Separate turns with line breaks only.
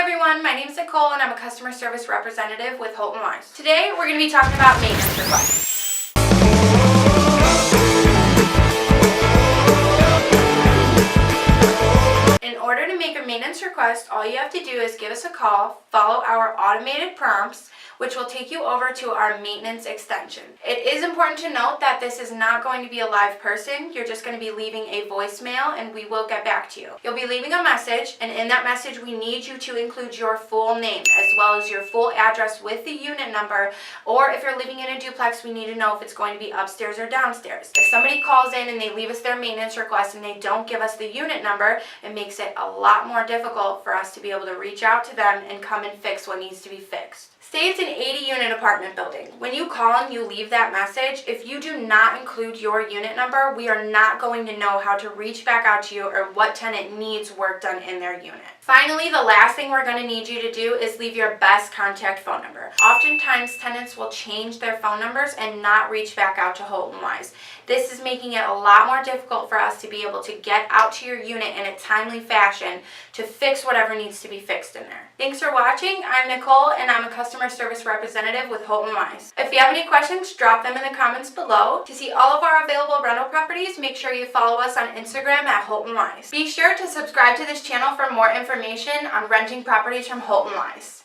everyone, my name is Nicole and I'm a customer service representative with Holton Wise. Today we're going to be talking about maintenance requests. In order to make a maintenance request, all you have to do is give us a call, follow our automated prompts, which will take you over to our maintenance extension. It is important to note that this is not going to be a live person. You're just going to be leaving a voicemail and we will get back to you. You'll be leaving a message, and in that message we need you to include your full name as well as your full address with the unit number, or if you're living in a duplex, we need to know if it's going to be upstairs or downstairs. If somebody calls in and they leave us their maintenance request and they don't give us the unit number, it makes it a lot more difficult for us to be able to reach out to them and come and fix what needs to be fixed. Say it's an 80-unit apartment building. When you call and you leave that message, if you do not include your unit number, we are not going to know how to reach back out to you or what tenant needs work done in their unit. Finally, the last thing we're going to need you to do is leave your best contact phone number. Oftentimes, tenants will change their phone numbers and not reach back out to Holton Wise. This is making it a lot more difficult for us to be able to get out to your unit in a timely fashion to fix whatever needs to be fixed in there. Thanks for watching. I'm Nicole and I'm a customer service representative with Holton Wise. If you have any questions, drop them in the comments below. To see all of our available rental properties, make sure you follow us on Instagram at Holton Wise. Be sure to subscribe to this channel for more information on renting properties from Holton Wise.